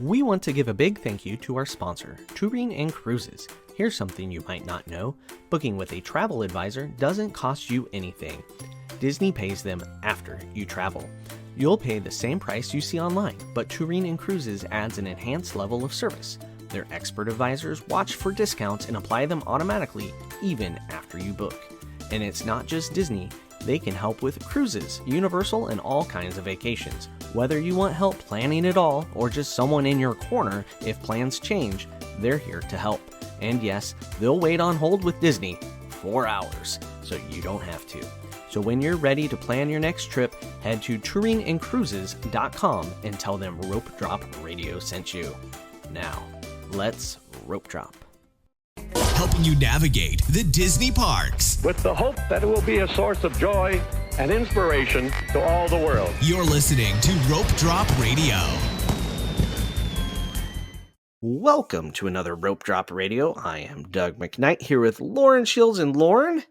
We want to give a big thank you to our sponsor, Touring and Cruises. Here's something you might not know. Booking with a travel advisor doesn't cost you anything. Disney pays them after you travel. You'll pay the same price you see online, but Touring and Cruises adds an enhanced level of service. Their expert advisors watch for discounts and apply them automatically, even after you book. And it's not just Disney. They can help with cruises, Universal, and all kinds of vacations. Whether you want help planning it all or just someone in your corner if plans change, they're here to help. And yes, they'll wait on hold with Disney 4 hours, so you don't have to. So when you're ready to plan your next trip, head to touringandcruises.com and tell them Rope Drop Radio sent you. Now, let's rope drop. Helping you navigate the Disney parks. With the hope that it will be a source of joy and inspiration to all the world. You're listening to Rope Drop Radio. Welcome to another Rope Drop Radio. I am Doug McKnight here with Lauren Shields. And Lauren,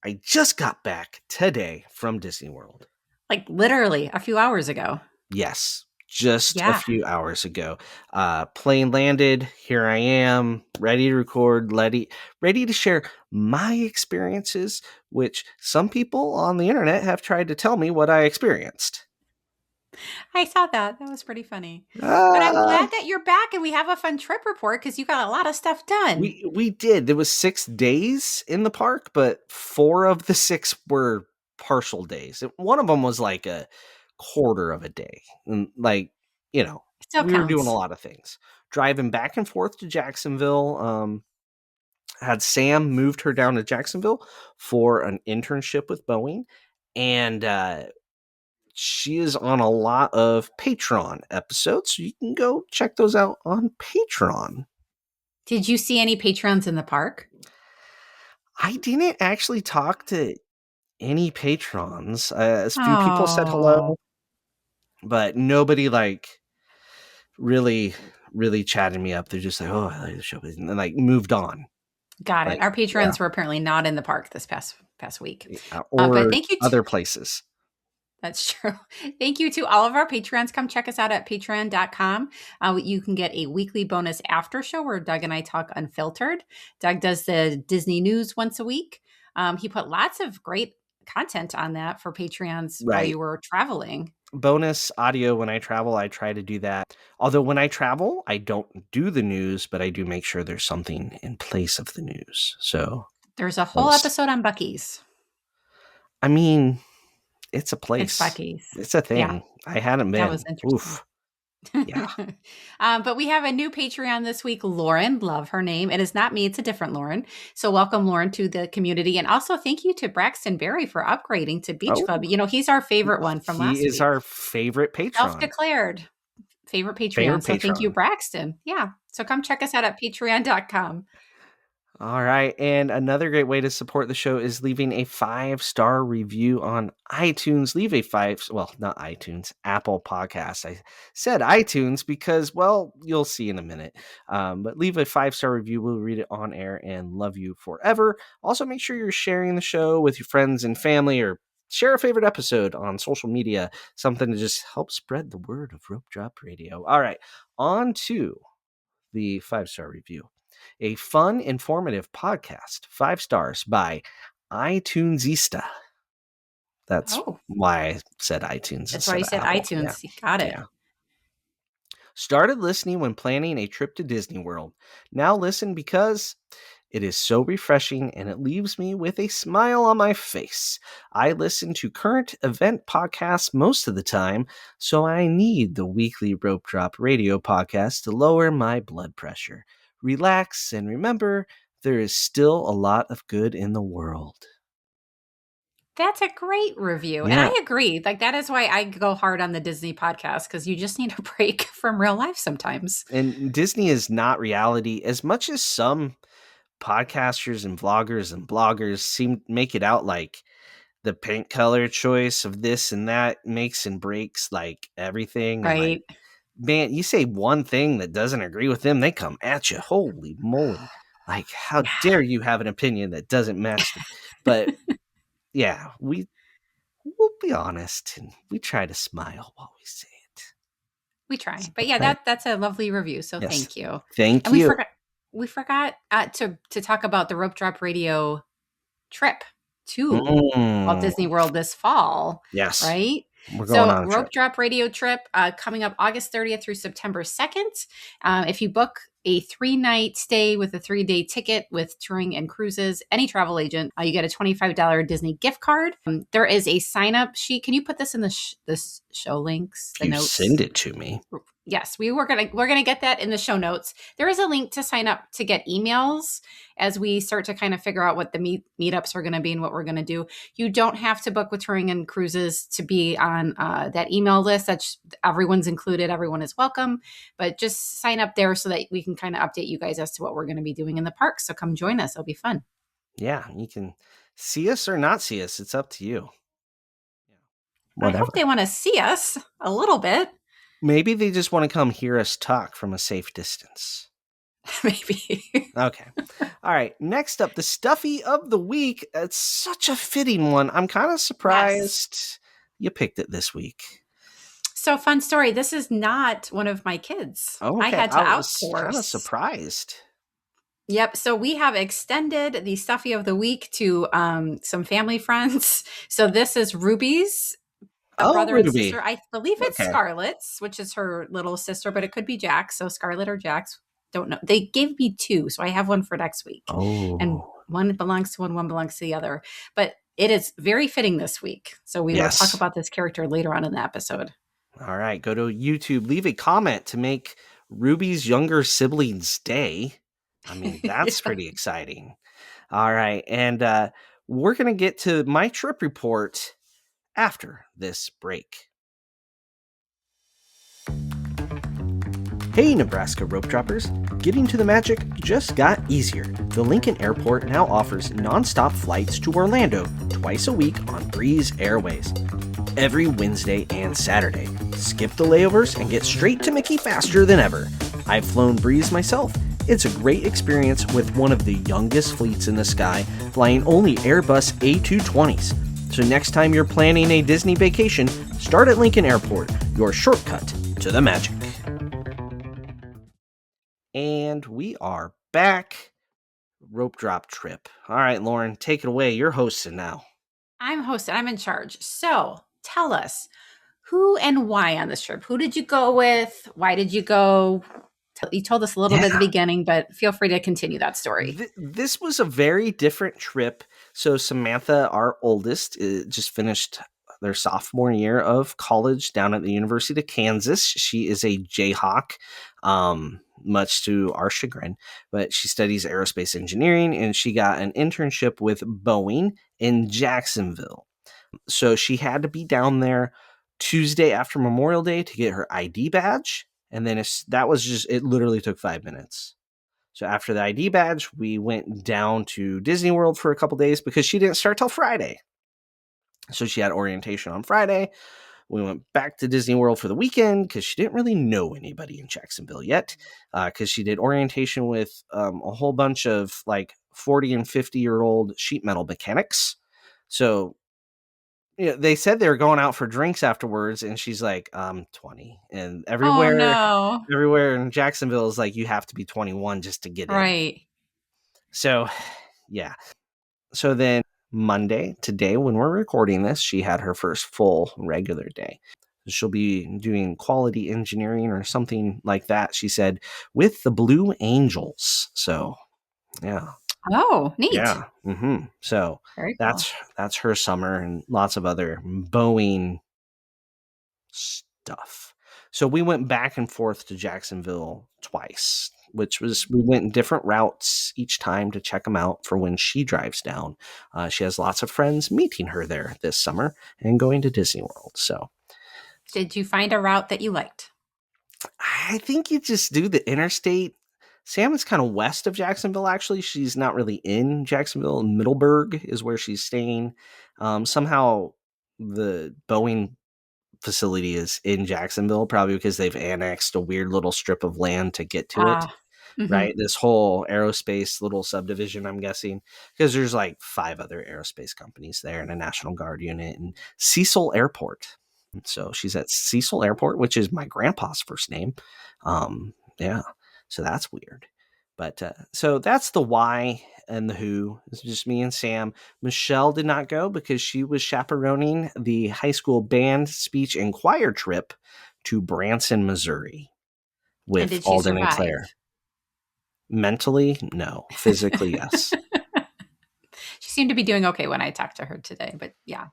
I just got back today from Disney World. Like literally a few hours ago. Yes. Just a few hours ago. Plane landed. Here I am, ready to record, ready to share my experiences, which some people on the internet have tried to tell me what I experienced. I saw that. That was pretty funny. But I'm glad that you're back and we have a fun trip report because you got a lot of stuff done. We did. There was 6 days in the park, but 4 of the 6 were partial days. One of them was like a quarter of a day, and we were doing a lot of things, driving back and forth to Jacksonville. Had Sam moved her down to Jacksonville for an internship with Boeing, and she is on a lot of Patreon episodes, so you can go check those out on Patreon. Did you see any patrons in the park? I didn't actually talk to any patrons. A few people said hello, but nobody really chatted me up. They're just like, "Oh, I like the show," and then moved on. Got it. Our patrons were apparently not in the park this past week, or but thank you other places. That's true. Thank you to all of our patrons. Come check us out at patreon.com. You can get a weekly bonus after show where Doug and I talk unfiltered. Doug does the Disney news once a week. He put lots of great content on that for Patreons while you were traveling. Bonus audio when I travel. I try to do that. Although when I travel, I don't do the news, but I do make sure there's something in place of the news. So there's a whole episode on Buc-ee's. I mean, it's a place. It's Buc-ee's. It's a thing. Yeah. I hadn't been. That was interesting. Oof. Yeah. But we have a new Patreon this week, Lauren. Love her name. It is not me. It's a different Lauren. So welcome, Lauren, to the community. And also thank you to Braxton Berry for upgrading to Beach Club. You know, he's our favorite one from last week. He is our favorite patron. Self-declared favorite Patreon. So thank you, Braxton. Yeah. So come check us out at patreon.com. All right. And another great way to support the show is leaving a 5-star review on iTunes. Leave a not iTunes, Apple Podcasts. I said iTunes because, you'll see in a minute. But leave a 5-star review. We'll read it on air and love you forever. Also, make sure you're sharing the show with your friends and family, or share a favorite episode on social media. Something to just help spread the word of Rope Drop Radio. All right. On to the 5-star review. A fun, informative podcast, 5 stars by iTunesista. That's why I said iTunes. That's why you said Apple. iTunes. Yeah. Got it. Yeah. Started listening when planning a trip to Disney World. Now listen because it is so refreshing and it leaves me with a smile on my face. I listen to current event podcasts most of the time, so I need the weekly Rope Drop Radio podcast to lower my blood pressure. Relax and remember, there is still a lot of good in the world. That's a great review. Yeah. And I agree. That is why I go hard on the Disney podcast, because you just need a break from real life sometimes. And Disney is not reality, as much as some podcasters and vloggers and bloggers make it out like the paint color choice of this and that makes and breaks everything. Right. Man, you say one thing that doesn't agree with them, they come at you. Holy moly. How dare you have an opinion that doesn't match them? But yeah, we'll be honest and we try to smile while we say it. We try. But yeah, that's a lovely review. So Yes. thank you. Thank And you. we forgot to talk about the Rope Drop Radio trip to Walt Mm, Disney World this fall, yes. right? We're going So on a trip. Rope Drop Radio trip coming up August 30th through September 2nd. If you book a 3-night stay with a 3-day ticket with touring and cruises, any travel agent, you get a $25 Disney gift card. There is a sign up sheet. Can you put this in this show links, If the you notes? send it to me. Yes, we're gonna get that in the show notes. There is a link to sign up to get emails as we start to kind of figure out what the meetups are going to be and what we're going to do. You don't have to book with touring and cruises to be on that email list. That's everyone's included. Everyone is welcome, but just sign up there so that we can kind of update you guys as to what we're going to be doing in the park. So come join us; it'll be fun. Yeah, you can see us or not see us. It's up to you. I hope Whatever. they want to see us a little bit. Maybe they just want to come hear us talk from a safe distance. Maybe. Okay. All right. Next up, the stuffy of the week. It's such a fitting one. I'm kind of surprised you picked it this week. So fun story. This is not one of my kids. Oh, I okay. had to I was kind of outsource. surprised. Yep. So we have extended the stuffy of the week to some family friends. So this is Ruby's a brother and Ruby. sister. I believe it's Okay. Scarlett's, which is her little sister, but it could be Jack's. So Scarlett or Jack's. Don't know. They gave me 2, so I have one for next week. And Oh. one belongs to one belongs to the other. But it is very fitting this week. So we will talk about this character later on in the episode. All right. Go to YouTube. Leave a comment to make Ruby's younger sibling's day. I mean, that's pretty exciting. All right. And we're going to get to my trip report after this break. Hey, Nebraska rope droppers. Getting to the magic just got easier. The Lincoln Airport now offers nonstop flights to Orlando twice a week on Breeze Airways. Every Wednesday and Saturday. Skip the layovers and get straight to Mickey faster than ever. I've flown Breeze myself. It's a great experience with one of the youngest fleets in the sky, flying only Airbus A220s. So next time you're planning a Disney vacation, start at Lincoln Airport, your shortcut to the magic. And we are back. Rope drop trip. All right, Lauren, take it away. You're hosting now. I'm hosting. I'm in charge. So tell us who and why on this trip. Who did you go with? Why did you go? You told us a little bit at the beginning, but feel free to continue that story. This was a very different trip. So Samantha, our oldest, just finished their sophomore year of college down at the University of Kansas. She is a Jayhawk, much to our chagrin, but she studies aerospace engineering, and she got an internship with Boeing in Jacksonville. So she had to be down there Tuesday after Memorial Day to get her ID badge. And then it literally took 5 minutes. So after the ID badge, we went down to Disney World for a couple days because she didn't start till Friday. So she had orientation on Friday. We went back to Disney World for the weekend because she didn't really know anybody in Jacksonville yet, because she did orientation with a whole bunch of like 40 and 50-year-old sheet metal mechanics. So they said they were going out for drinks afterwards, and she's like, 20. And everywhere in Jacksonville is like, you have to be 21 just to get in. Right. So, yeah. So then Monday, today, when we're recording this, she had her first full regular day. She'll be doing quality engineering or something like that, she said, with the Blue Angels. So, yeah. Oh, neat. Yeah. Mm-hmm. So that's her summer, and lots of other Boeing stuff. So we went back and forth to Jacksonville twice, we went different routes each time to check them out for when she drives down. She has lots of friends meeting her there this summer and going to Disney World. So did you find a route that you liked? I think you just do the interstate. Sam is kind of west of Jacksonville, actually. She's not really in Jacksonville. Middleburg is where she's staying. Somehow the Boeing facility is in Jacksonville, probably because they've annexed a weird little strip of land to get to it. Mm-hmm. Right? This whole aerospace little subdivision, I'm guessing, because there's like 5 other aerospace companies there and a National Guard unit and Cecil Airport. So she's at Cecil Airport, which is my grandpa's first name. Yeah, so that's weird. But so that's the why and the who. It's just me and Sam. Michelle did not go because she was chaperoning the high school band, speech, and choir trip to Branson, Missouri And with did she Alden and survive? Claire. Mentally, no. Physically, yes. She seemed to be doing okay when I talked to her today, but yeah.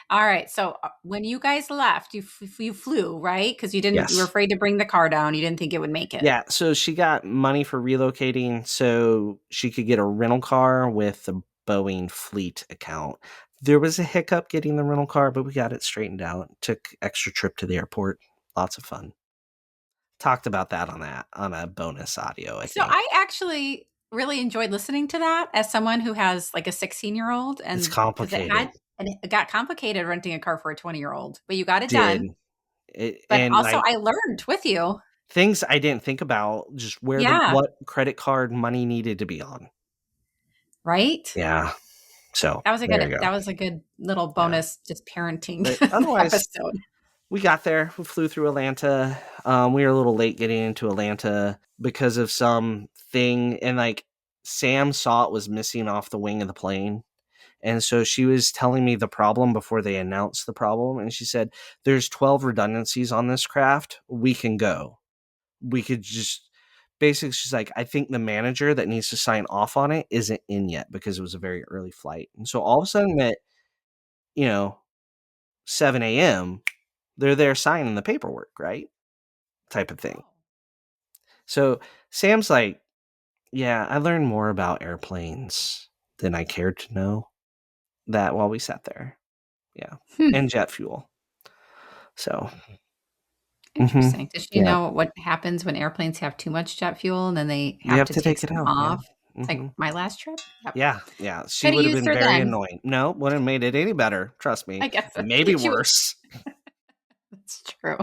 All right. So when you guys left, you flew, right? Because you were Yes. afraid to bring the car down. You didn't think it would make it. Yeah, so she got money for relocating so she could get a rental car with the Boeing fleet account. There was a hiccup getting the rental car, but we got it straightened out. Took extra trip to the airport. Lots of fun. Talked about that on a bonus audio, I So think. I actually really enjoyed listening to that as someone who has like a 16-year-old, It's and because complicated. it got complicated renting a car for a 20-year-old, but you got it Did done. it, But and also like I learned with you. things I didn't think about, just Yeah. what credit card money needed to be on. Right. Yeah. So That was a there good you go. that was a good little Yeah. bonus just parenting But otherwise, episode. we got there. We flew through Atlanta. We were a little late getting into Atlanta because of some thing, and like Sam saw it was missing off the wing of the plane, and so she was telling me the problem before they announced the problem, and she said, "There's 12 redundancies on this craft. We can go. We could just." Basically, she's like, I think the manager that needs to sign off on it isn't in yet because it was a very early flight. And so all of a sudden at, you know, 7 a.m., they're there signing the paperwork, right? Type of thing. So Sam's like, yeah, I learned more about airplanes than I cared to know that while we sat there. Yeah. Hmm. And jet fuel. So, Interesting. Does she yeah, know what happens when airplanes have too much jet fuel and then they you have have to to take take it some out. Yeah. off? It's like my last trip. Yep. Yeah. Yeah. She Could have would have used been her very then. annoying. No, wouldn't have made it any better. Trust me. I guess Maybe she was. worse. That's true.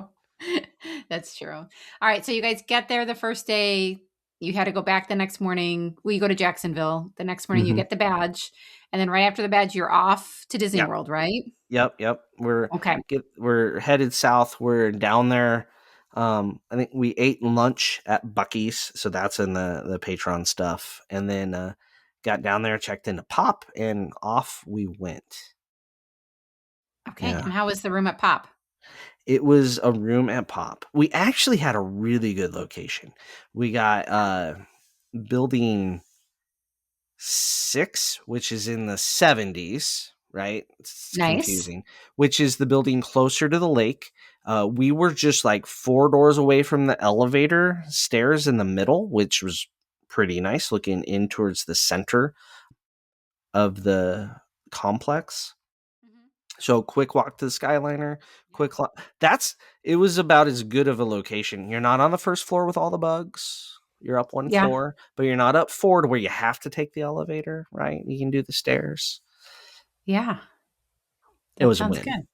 That's true. All right. So you guys get there the first day. You had to go back the next morning. Well, you go to Jacksonville. The next morning, you Hmm. get the badge. And then right after the badge, you're off to Disney Yeah. World, right? Yep. Okay. We're headed south. We're down there. I think we ate lunch at Bucky's, so that's in the Patreon stuff, and then got down there, checked into Pop, and off we went. Okay. Yeah, And how was the room at Pop? it was a room at Pop. We actually had a really good location. We got building 6, which is in the 70s, right? It's Nice. confusing, which is the building closer to the lake. We were just like 4 doors away from the elevator stairs in the middle, which was pretty nice looking in towards the center of the complex. Mhm. So quick walk to the Skyliner, Yeah. it was about as good of a location. You're not on the first floor with all the bugs. You're up one Yeah. floor, but you're not up 4 to where you have to take the elevator, right? You can do the stairs. Yeah. It That was a sounds win. good.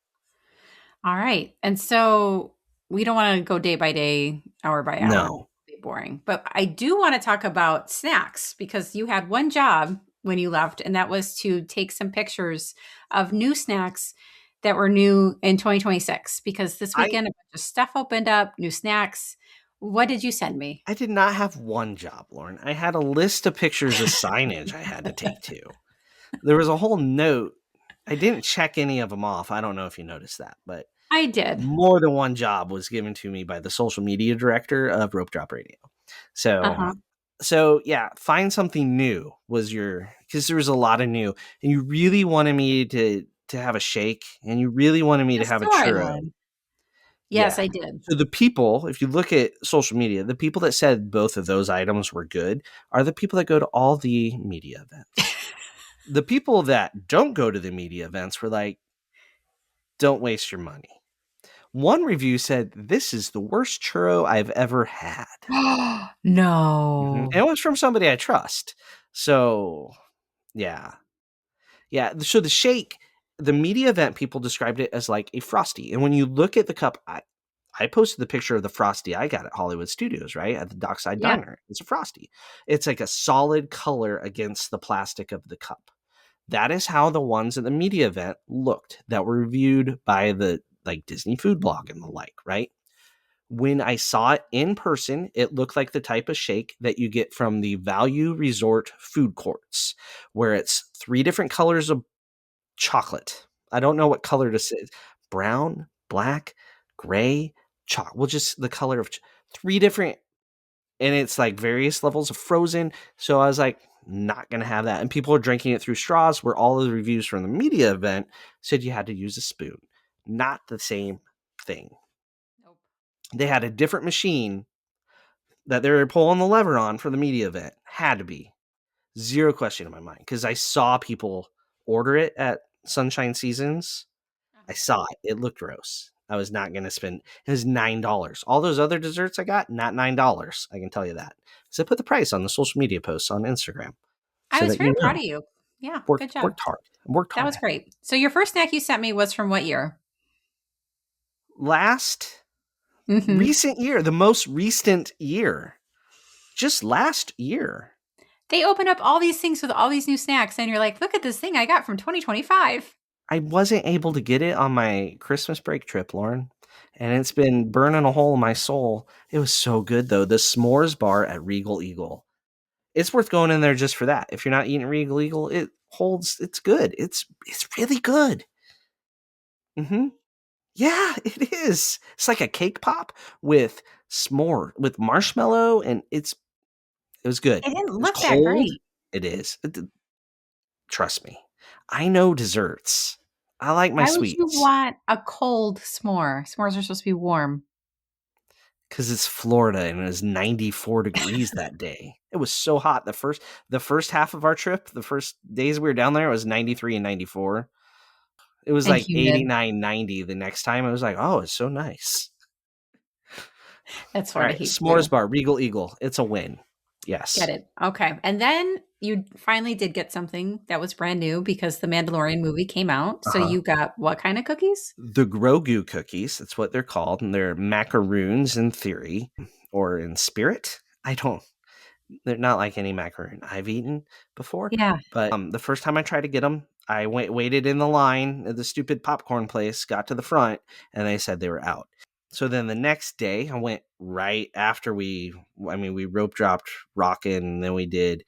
All right. And so we don't want to go day by day, hour by hour. No. It'd be boring. But I do want to talk about snacks because you had one job when you left, and that was to take some pictures of new snacks that were new in 2026. Because this I weekend, a bunch of stuff opened up, new snacks. What did you send me? I did not have one job, Lauren. I had a list of pictures of signage I had to take to. There was a whole note. I didn't check any of them off. I don't know if you noticed that, but I did. more than one job was given to me by the social media director of Rope Drop Radio. So Uh-huh. so yeah, find something new was because there was a lot of new, and you really wanted me to have a shake, and you really wanted me A to have a churro. storyline. Yes, Yeah. I did. So the people, if you look at social media, the people that said both of those items were good are the people that go to all the media events. The people that don't go to the media events were like, don't waste your money. One review said, this is the worst churro I've ever had. And No. it was from somebody I trust. So, yeah. Yeah. So the shake, the media event people described it as like a Frosty. And when you look at the cup, I posted the picture of the Frosty I got at Hollywood Studios, right? At the Dockside Yeah. Diner. It's a Frosty. It's like a solid color against the plastic of the cup. That is how the ones at the media event looked that were reviewed by the like Disney Food Blog and the like, right? When I saw it in person, it looked like the type of shake that you get from the Value Resort food courts, where it's 3 different colors of chocolate. I don't know what color to say. Brown, black, gray, chocolate. Well, just the color of 3 different, and it's like various levels of frozen. So I was like, not going to have that. And people are drinking it through straws, where all of the reviews from the media event said you had to use a spoon. Not the same thing. Nope. They had a different machine that they were pulling the lever on for the media event. Had to be. Zero question in my mind. Because I saw people order it at Sunshine Seasons. I saw it. It looked gross. I was not going to spend. It was $9. All those other desserts I got, not $9. I can tell you that. So I put the price on the social media posts on Instagram, I so was that very you proud know. of you. Yeah, good job. Worked hard. Worked That hard. was great. So your first snack you sent me was from what year? Last Mm-hmm. recent year, the most recent year, just last year. They open up all these things with all these new snacks, and you're like, look at this thing I got from 2025. I wasn't able to get it on my Christmas break trip, Lauren, and it's been burning a hole in my soul. It was so good though. The s'mores bar at Regal Eagle. It's worth going in there just for that. If you're not eating Regal Eagle, it's good. It's really good. Mm-hmm. Yeah, it is. It's like a cake pop with s'more with marshmallow, and it was good. It didn't It's look that cold. great. It is. Trust me. I know desserts. I like my Why would you sweets want a cold s'more? S'mores are supposed to be warm. because it's Florida and it was 94 degrees that day. It was so hot. The first half of our trip, the first days we were down there, it was 93 and 94. It was And like humid. 89, 90 the next time. I was like, oh, it's so nice. That's All Florida right, heat for s'mores you. bar, Regal Eagle. It's a win. Yes. Get it. Okay. And then you finally did get something that was brand new because the Mandalorian movie came out. So Uh-huh. you got what kind of cookies? The Grogu cookies, that's what they're called, and they're macaroons in theory or in spirit. They're not like any macaroon I've eaten before. Yeah. But the first time I tried to get them, I waited in the line at the stupid popcorn place, got to the front, and they said they were out. So then the next day, I went right after we rope dropped Rockin', and then we did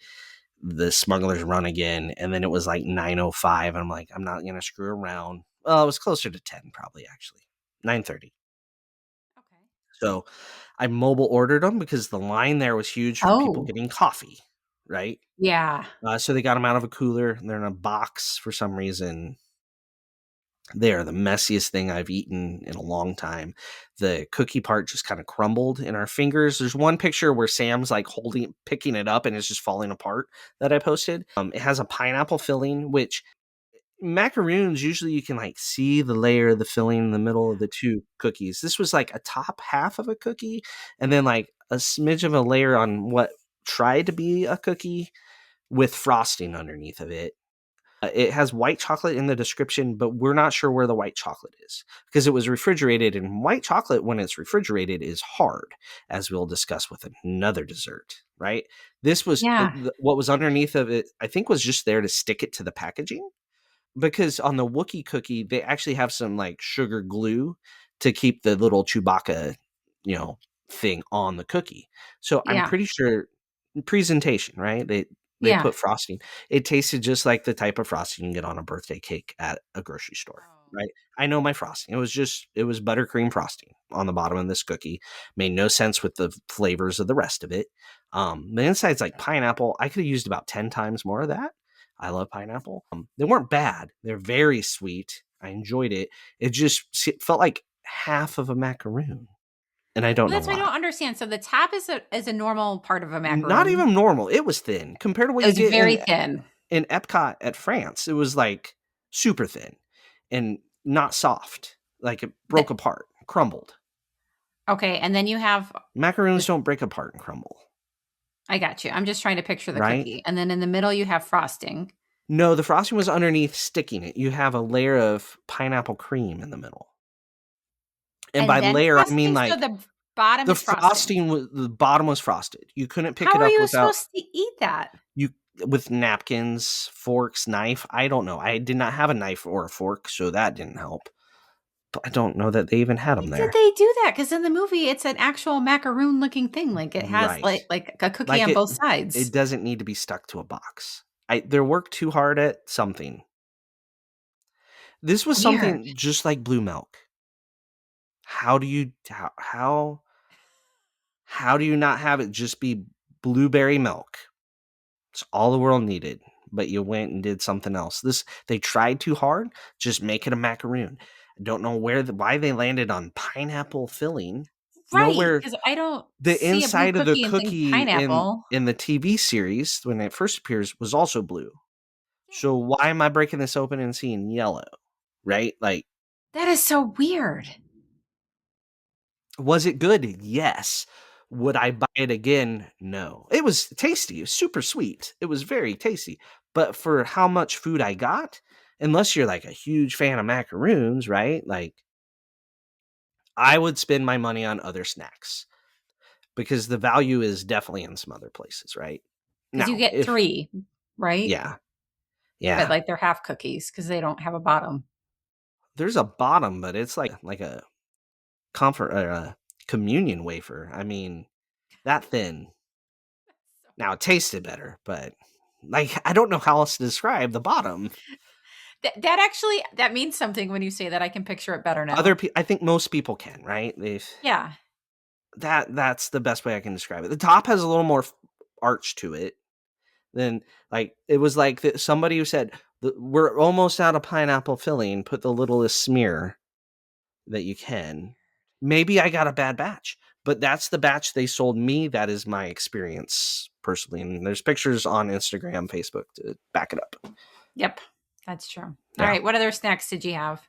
the Smuggler's Run again, and then it was like 9:05, and I'm like, I'm not gonna screw around. Well, it was closer to 10, probably actually 9:30. Okay. So I mobile ordered them because the line there was huge for people Oh, getting coffee, right? yeah. So they got them out of a cooler. And they're in a box for some reason. They are the messiest thing I've eaten in a long time. The cookie part just kind of crumbled in our fingers. There's one picture where Sam's like picking it up, and it's just falling apart that I posted. It has a pineapple filling, which macaroons usually you can like see the layer of the filling in the middle of the two cookies. This was like a top half of a cookie, and then like a smidge of a layer on what tried to be a cookie with frosting underneath of it. It has white chocolate in the description, but we're not sure where the white chocolate is because it was refrigerated, and white chocolate, when it's refrigerated, is hard, as we'll discuss with another dessert, right? This was Yeah. what was underneath of it, I think, was just there to stick it to the packaging, because on the Wookiee cookie, they actually have some like sugar glue to keep the little Chewbacca, thing on the cookie. So I'm Yeah. pretty sure presentation, right? They Yeah. put frosting. It tasted just like the type of frosting you can get on a birthday cake at a grocery store, Oh. right? I know my frosting. It was buttercream frosting on the bottom of this cookie. Made no sense with the flavors of the rest of it. The inside's like pineapple. I could have used about 10 times more of that. I love pineapple. They weren't bad. They're very sweet. I enjoyed it. It felt like half of a macaroon, and I don't Well, know that's what I why. don't understand. So the top is a normal part of a Not macaroon. even normal. It was thin compared to what It you was get very thin. in Epcot at France. It was like super thin and not soft. Like it broke The- apart, crumbled. okay, and then you have Macaroons this. don't break apart and crumble, I got you. I'm just trying to picture the right? cookie, and then in the middle you have frosting, No, the frosting was underneath sticking it. You have a layer of pineapple cream in the middle. And and by then layer, I mean frosting. So like the bottom the is frosting. frosting was the bottom was frosted. You couldn't pick How it are up you without supposed to eat that? you with napkins, forks, knife. I don't know. I did not have a knife or a fork, so that didn't help. I don't know that they even had them Why did there. they do that? Because in the movie, it's an actual macaroon looking thing. Like it has Right. like a cookie Like on both sides. it doesn't need to be stuck to a box. They worked too hard at something. This was Weird. something just like blue milk. How do you how do you not have it just be blueberry milk? It's all the world needed, but you went and did something else. They tried too hard. Just make it a macaroon. I don't know why they landed on pineapple filling. Right. Nowhere. Because I don't The see a blue inside of the cookie and think cookie pineapple. in the TV series when it first appears was also blue. Yeah. So why am I breaking this open and seeing yellow? Right? Like, That is so weird. was it good? Yes. Would I buy it again? No. It was tasty. It was super sweet. It was very tasty. But for how much food I got, unless you're like a huge fan of macaroons, right? Like, I would spend my money on other snacks because the value is definitely in some other places, right? Because you Now, get if, 3, right? yeah, But yeah, like they're half cookies because they don't have a bottom. there's a bottom, but it's like a comfort or a communion wafer. I mean, that thin. Now it tasted better, but like I don't know how else to describe the bottom. That actually that means something when you say that. I can picture it better now. I think most people can, right? Yeah. That's the best way I can describe it. The top has a little more arch to it than like it was like somebody who said we're almost out of pineapple filling. Put the littlest smear that you can. Maybe I got a bad batch, but that's the batch they sold me. That is my experience personally, and there's pictures on Instagram, Facebook to back it up. Yep. That's true. All Yeah. right. What other snacks did you have?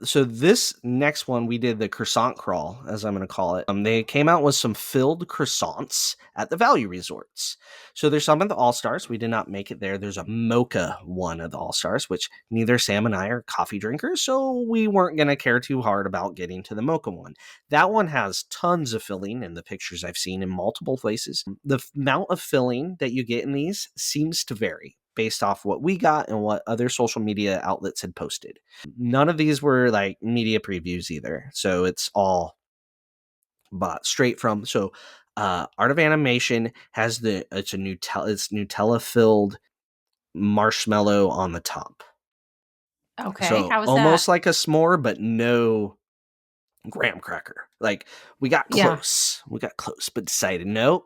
So this next one, we did the croissant crawl, as I'm going to call it. They came out with some filled croissants at the value resorts. So there's some of the All Stars. We did not make it there. There's a mocha one of the All Stars, which neither Sam and I are coffee drinkers, so we weren't going to care too hard about getting to the mocha one. That one has tons of filling in the pictures I've seen in multiple places. The amount of filling that you get in these seems to vary based off what we got and what other social media outlets had posted. None of these were like media previews either. So it's all bought straight from. So Art of Animation has it's Nutella filled marshmallow on the top. Okay. So How was that? almost like a s'more, but no graham cracker. Like we got Yeah. close. We got close, but decided nope.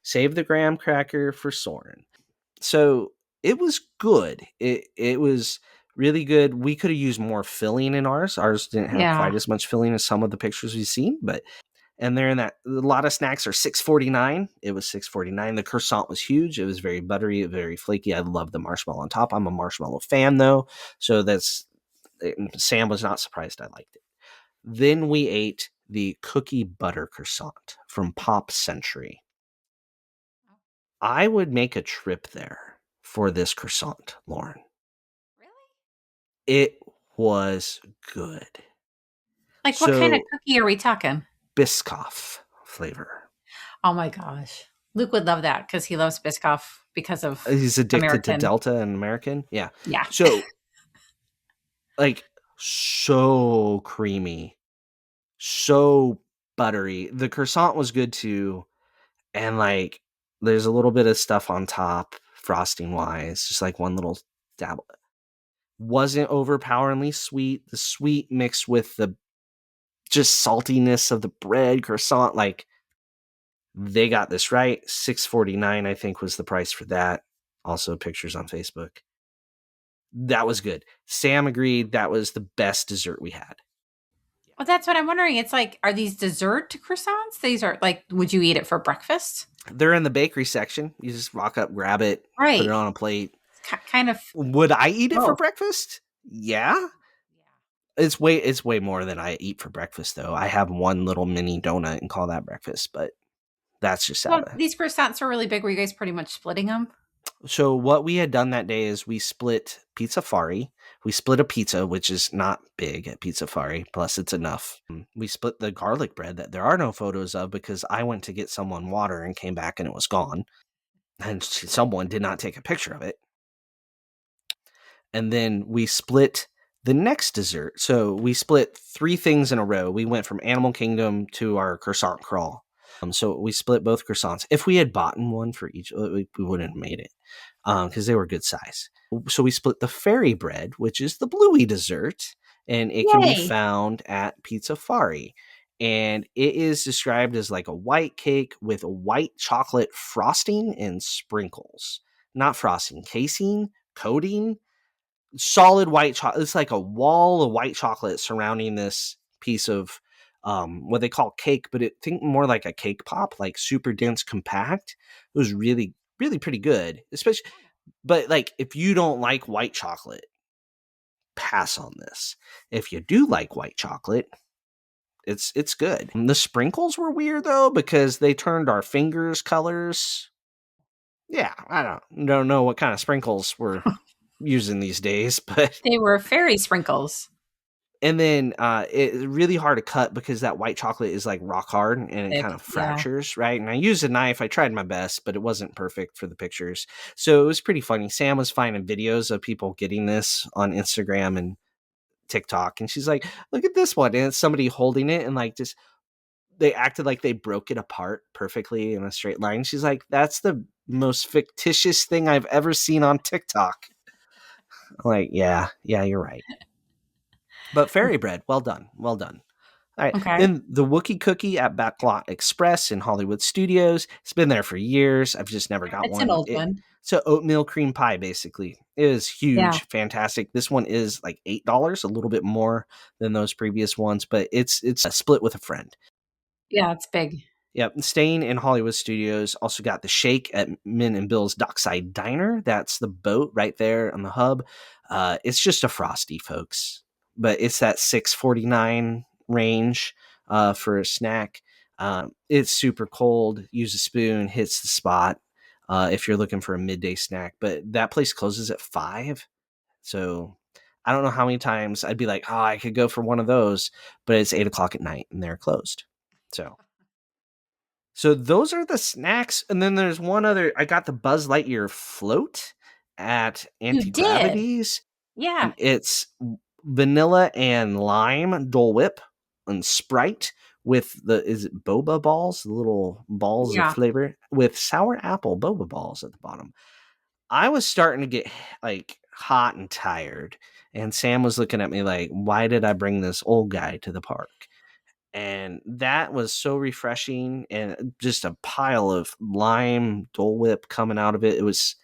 Save the graham cracker for Soren. So it was good. It was really good. We could have used more filling in ours. Ours didn't have Yeah. quite as much filling as some of the pictures we've seen, but and they're in that a lot of snacks are $6.49. It was $6.49. The croissant was huge. It was very buttery, very flaky. I love the marshmallow on top. I'm a marshmallow fan though, so Sam was not surprised I liked it. Then we ate the cookie butter croissant from Pop Century. I would make a trip there for this croissant, Lauren. Really? It was good. Like what kind of So cookie are we talking? Biscoff flavor. Oh my gosh. Luke would love that because he loves Biscoff because of He's addicted to American. Delta and American. Yeah. Yeah. So like so creamy, so buttery. The croissant was good too. And like there's a little bit of stuff on top, frosting wise, just like one little dab. Wasn't overpoweringly sweet. The sweet mixed with the just saltiness of the bread croissant, like they got this right. $6.49 I think was the price for that. Also pictures on Facebook. That was good. Sam agreed that was the best dessert we had. Well, that's what I'm wondering. It's like, are these dessert croissants? These are like, would you eat it for breakfast? They're in the bakery section. You just walk up, grab it, put it Right. on a plate. Kind of Would I eat it for both. breakfast? Yeah. It's way more than I eat for breakfast though. I have one little mini donut and call that breakfast, but that's just Well, out of. these croissants are really big. Were you guys pretty much splitting them? So what we had done that day is we split Pizza Fari. We split a pizza, which is not big at Pizza Fari. Plus, it's enough. We split the garlic bread that there are no photos of because I went to get someone water and came back and it was gone. And someone did not take a picture of it. And then we split The next dessert, so we split 3 things in a row. We went from Animal Kingdom to our croissant crawl. So we split both croissants. If we had bought one for each, we wouldn't have made it because they were good size. So we split the fairy bread, which is the bluey dessert, and it can be Yay. found at Pizza Fari. And it is described as like a white cake with a white chocolate frosting and sprinkles. Not frosting, casing, coating, solid white chocolate. It's like a wall of white chocolate surrounding this piece of what they call cake, but think more like a cake pop, like super dense, compact. It was really, really pretty good, especially. But like, if you don't like white chocolate, pass on this. If you do like white chocolate, it's good. The sprinkles were weird though because they turned our fingers colors. Yeah, I don't know what kind of sprinkles we're using these days, but They were fairy sprinkles. and then it's really hard to cut because that white chocolate is like rock hard and it kind Thick. of Yeah. fractures, right? And I used a knife. I tried my best, but it wasn't perfect for the pictures. So it was pretty funny. Sam was finding videos of people getting this on Instagram and TikTok, and she's like, "Look at this one," and it's somebody holding it and like just they acted like they broke it apart perfectly in a straight line. She's like, "That's the most fictitious thing I've ever seen on TikTok." I'm like, yeah, you're right. But fairy bread, well done, well done. All right. Okay. Then the Wookiee cookie at Backlot Express in Hollywood Studios. It's been there for years. I've just never got It's an one. old one. It's an oatmeal cream pie, basically. It is Yeah. huge, fantastic. This one is like $8, a little bit more than those previous ones, but it's a split with a friend. Yeah, it's big. Yep. Staying in Hollywood Studios. Also got the Shake at Min and Bill's Dockside Diner. That's the boat right there on the hub. It's just a Frosty, folks, but it's that $6.49 range for a snack. It's super cold. Use a spoon, hits the spot if you're looking for a midday snack. But that place closes at 5. So I don't know how many times I'd be like, oh, I could go for one of those, but it's 8 o'clock at night and they're closed. So those are the snacks. And then there's one other. I got the Buzz Lightyear float at You did. Anti-Gravity's. Yeah. And it's vanilla and lime Dole Whip and Sprite with is it boba balls? The little balls of Yeah. flavor with sour apple boba balls at the bottom. I was starting to get like hot and tired. And Sam was looking at me like, why did I bring this old guy to the park? And that was so refreshing and just a pile of lime Dole Whip coming out of it. It was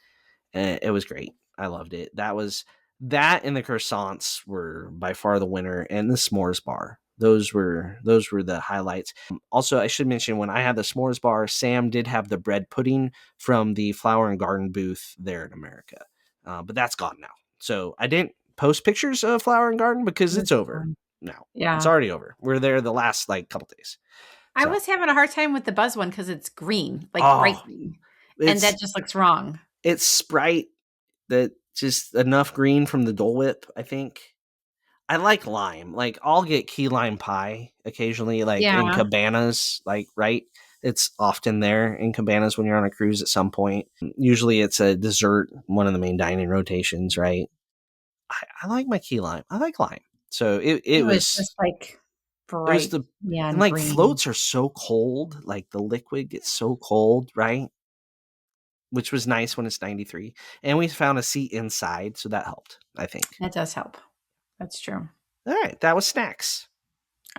great. I loved it. That and the croissants were by far the winner, and the s'mores bar. Those were the highlights. Also, I should mention when I had the s'mores bar, Sam did have the bread pudding from the Flower and Garden booth there in America, but that's gone now. So I didn't post pictures of Flower and Garden because it's over now. Yeah. It's already over. We're there the last like couple days. I was having a hard time with the Buzz one because it's green, like bright green. And It's- that just looks wrong. It's Sprite that just enough green from the Dole Whip, I think. I like lime. Like I'll get key lime pie occasionally, like in Yeah. Cabanas, like right. It's often there in Cabanas when you're on a cruise at some point. Usually it's a dessert, one of the main dining rotations, right? I like my key lime. I like lime. So it was just like it was bright. Yeah. and like green. floats are so cold, like the liquid gets so cold, right? Which was nice when it's 93. And we found a seat inside, so that helped, I think. That does help. That's true. All right, that was snacks.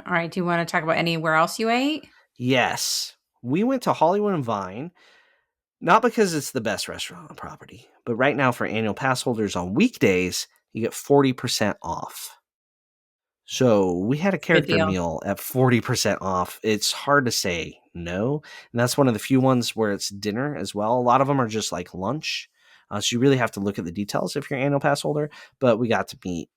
All right. Do you want to talk about anywhere else you ate? Yes. We went to Hollywood and Vine, not because it's the best restaurant on the property, but right now for annual pass holders on weekdays, you get 40% off. So we had a character meal at 40% off. It's hard to say no. And that's one of the few ones where it's dinner as well. A lot of them are just like lunch. So you really have to look at the details if you're an annual pass holder. But we got to meet,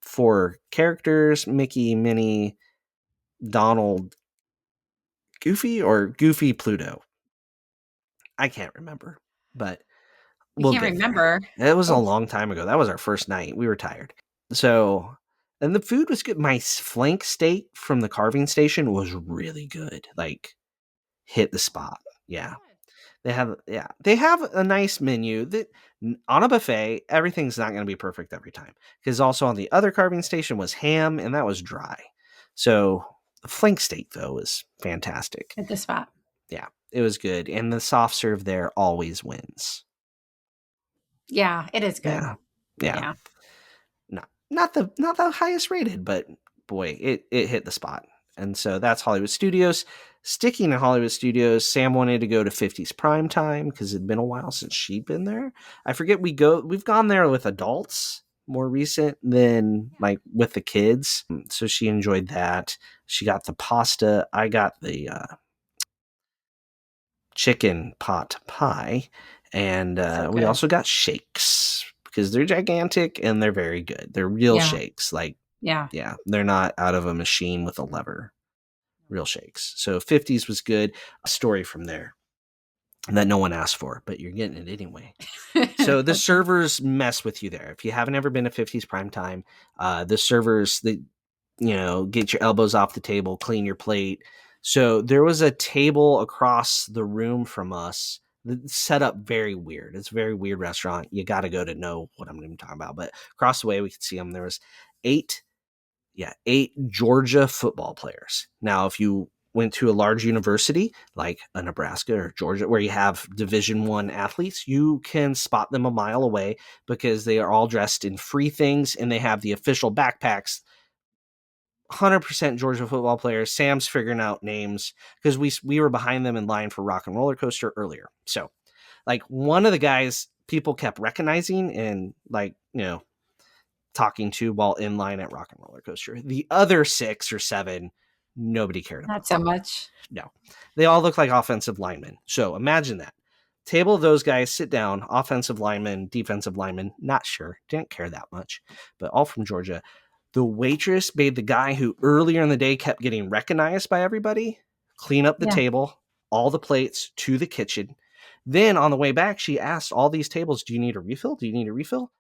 4 characters, Mickey, Minnie, Donald, Goofy, or Goofy Pluto. I can't remember, but You can't remember. It was a long time ago. That was our first night. We were tired. So, and the food was good. My flank steak from the carving station was really good. Like, hit the spot. Yeah. They have a nice menu. On a buffet, everything's not going to be perfect every time. Because also on the other carving station was ham, and that was dry. So the flank steak, though, was fantastic. At the spot. Yeah, it was good. And the soft serve there always wins. Yeah, it is good. Yeah. Yeah. Yeah. Not the highest rated, but boy, it hit the spot. And so that's Hollywood Studios. Sticking to Hollywood Studios, Sam wanted to go to 50s Prime Time because it'd been a while since she'd been there. I forget we've gone there with adults more recent than like with the kids. So she enjoyed that. She got the pasta. I got the chicken pot pie. And So we good. also got shakes because they're gigantic and they're very good. They're real Yeah. shakes. Like, Yeah. yeah, they're not out of a machine with a lever. Real shakes. So 50s was good. A story from there that no one asked for, but you're getting it anyway. So the servers mess with you there. If you haven't ever been to 50s Prime Time, the servers, get your elbows off the table, clean your plate. So there was a table across the room from us set up very weird. It's a very weird restaurant. You got to go to know what I'm even talking about. But across the way, we could see them. There was eight Georgia football players. Now, if you went to a large university like a Nebraska or Georgia, where you have Division I athletes, you can spot them a mile away because they are all dressed in free things and they have the official backpacks. 100% Georgia football players. Sam's figuring out names because we were behind them in line for Rock and Roller Coaster earlier. So, like, one of the guys people kept recognizing and talking to while in line at Rock and Roller Coaster. The other 6 or 7, nobody cared about. Not so much. No, they all look like offensive linemen. So imagine that. Table of those guys, sit down, offensive linemen, defensive linemen, not sure, didn't care that much, but all from Georgia. The waitress made the guy who earlier in the day kept getting recognized by everybody clean up the table, all the plates to the kitchen. Then on the way back, she asked all these tables, do you need a refill? Do you need a refill?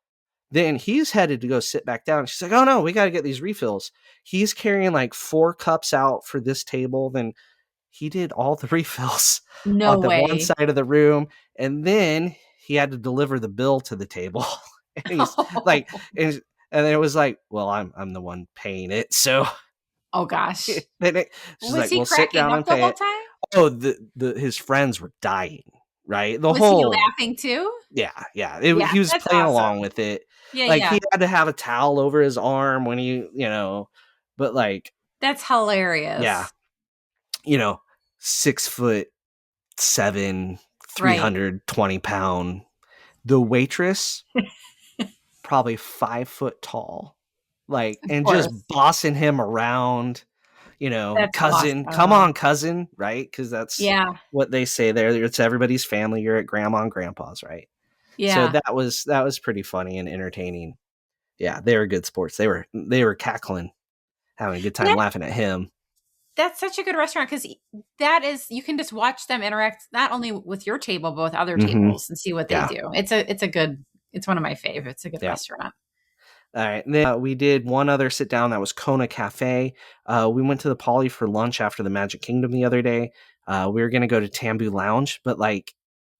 Then he's headed to go sit back down. She's like, oh no, we got to get these refills. He's carrying like 4 cups out for this table. Then he did all the refills No on the way. one side of the room. And then he had to deliver the bill to the table. And he's like, and it was like, well, I'm the one paying it. So, oh gosh. then she's Was like, he well, sit cracking down up and the pay whole it. time? Oh, his friends were dying. Right. Was he laughing too? Yeah. He was playing along with it. Yeah. Like he had to have a towel over his arm when but like, that's hilarious. Yeah. 6'7", 320 pound. The waitress, probably 5 foot tall, like, and just bossing him around. That's cousin, awesome. Come on, cousin, right? Because that's what they say there. It's everybody's family. You're at grandma and grandpa's, right? Yeah. So that was pretty funny and entertaining. Yeah, they were good sports. They were cackling, having a good time, laughing at him. That's such a good restaurant because you can just watch them interact not only with your table but with other tables and see what they do. It's one of my favorites. It's a good restaurant. All right. Then we did one other sit down. That was Kona Cafe. We went to the Poly for lunch after the Magic Kingdom the other day. We were going to go to Tambu Lounge, but like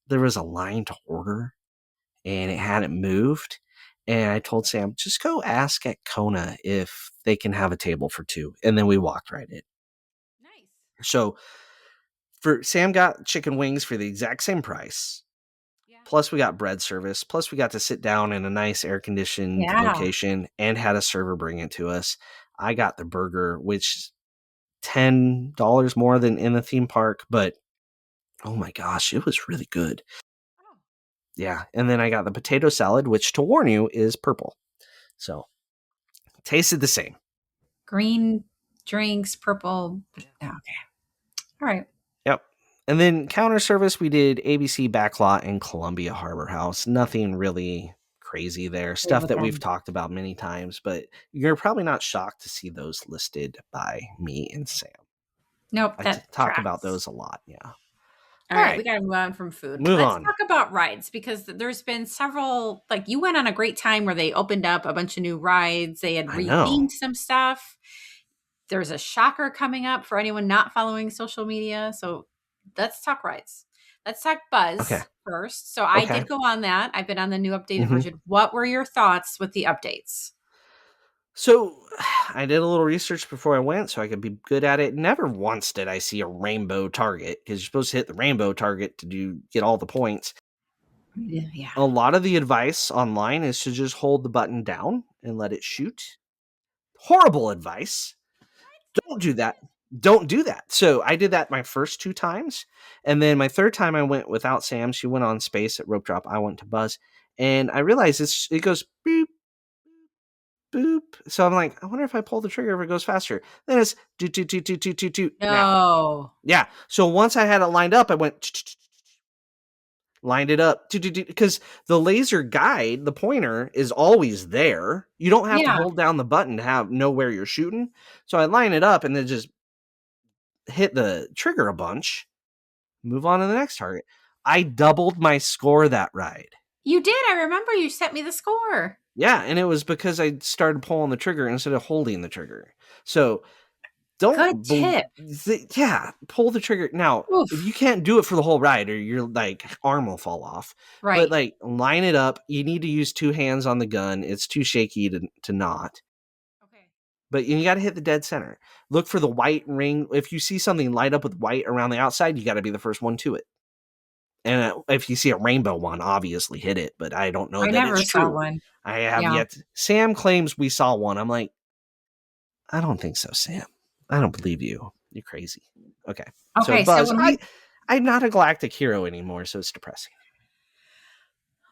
there was a line to order and it hadn't moved. And I told Sam, just go ask at Kona if they can have a table for 2. And then we walked right in. Nice. So Sam got chicken wings for the exact same price. Plus we got bread service. Plus we got to sit down in a nice air-conditioned location and had a server bring it to us. I got the burger, which $10 more than in the theme park, but oh my gosh, it was really good. Oh. Yeah, and then I got the potato salad, which to warn you is purple. So tasted the same. Green drinks, purple. Okay. All right. Yep. And then counter service, we did ABC Backlot and Columbia Harbor House. Nothing really crazy there. Stuff that we've talked about many times, but you're probably not shocked to see those listed by me and Sam. Nope. I talk about those a lot. Yeah. All right. We got to move on from food. Let's talk about rides because there's been several, like you went on a great time where they opened up a bunch of new rides. They had rethemed some stuff. There's a shocker coming up for anyone not following social media. So let's talk rides. Let's talk Okay. Buzz first. So I Okay. did go on that. I've been on the new updated hmm version. What were your thoughts with the updates? So I did a little research before I went so I could be good at it. Never once did I see a rainbow target because you're supposed to hit the rainbow target to get all the points. Yeah. A lot of the advice online is to just hold the button down and let it shoot. Horrible advice. Don't do that. Don't do that. So I did that my first 2 times, and then my 3rd time I went without Sam. She went on space at rope drop. I went to Buzz, and I realized it goes beep boop. So I'm like, I wonder if I pull the trigger if it goes faster. Then it's doot doot doot doot doot doot doot. Now, No. yeah. So once I had it lined up, I went lined it up because the laser guide, the pointer, is always there. You don't have to Yeah. hold down the button to know where you're shooting. So I line it up and then just hit the trigger a bunch, move on to the next target. I doubled my score that ride. You did. I remember you sent me the score. Yeah, and it was because I started pulling the trigger instead of holding the trigger. So Good tip. yeah, pull the trigger. Now, Oof. if you can't do it for the whole ride or your like arm will fall off. Right. But like line it up. You need to use 2 hands on the gun. It's too shaky to not. Okay. But you got to hit the dead center. Look for the white ring. If you see something light up with white around the outside, you got to be the first one to it. And if you see a rainbow one, obviously hit it. But I don't know I that never it's saw true. one. I have Yeah. yet. Sam claims we saw one. I'm like, I don't think so, Sam. I don't believe you. You're crazy. Okay. Okay. So Buzz, when we, I'm not a galactic hero anymore, so it's depressing.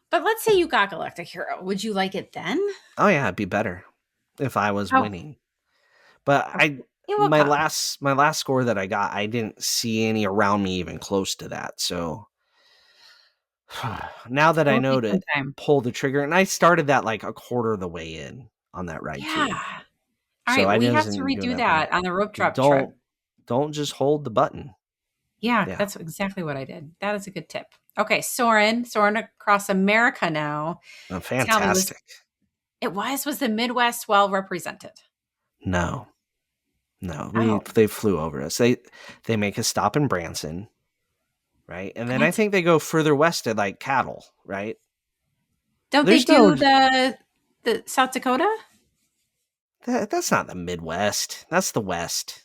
but let's say you got Galactic Hero. Would you like it then? Oh yeah, it'd be better if I was Oh, winning. But it will my come. last score that I got, I didn't see any around me even close to that. So now that It I will know take to some time. pull the trigger, and I started that like a quarter of the way in on that ride Yeah. too. All So right. I We have to wasn't doing redo that bad. that on the rope drop trip. Don't just hold the button. Yeah, Yeah. that's exactly what I did. That is a good tip. Okay, Soren across America now. Tell me, Fantastic. was the Midwest well represented? No. Oh, They flew over us. They make a stop in Branson, right? And then I Branson. think they go further west to like Cattle, right? Don't they There's no do the South Dakota? that's not the Midwest. That's the West.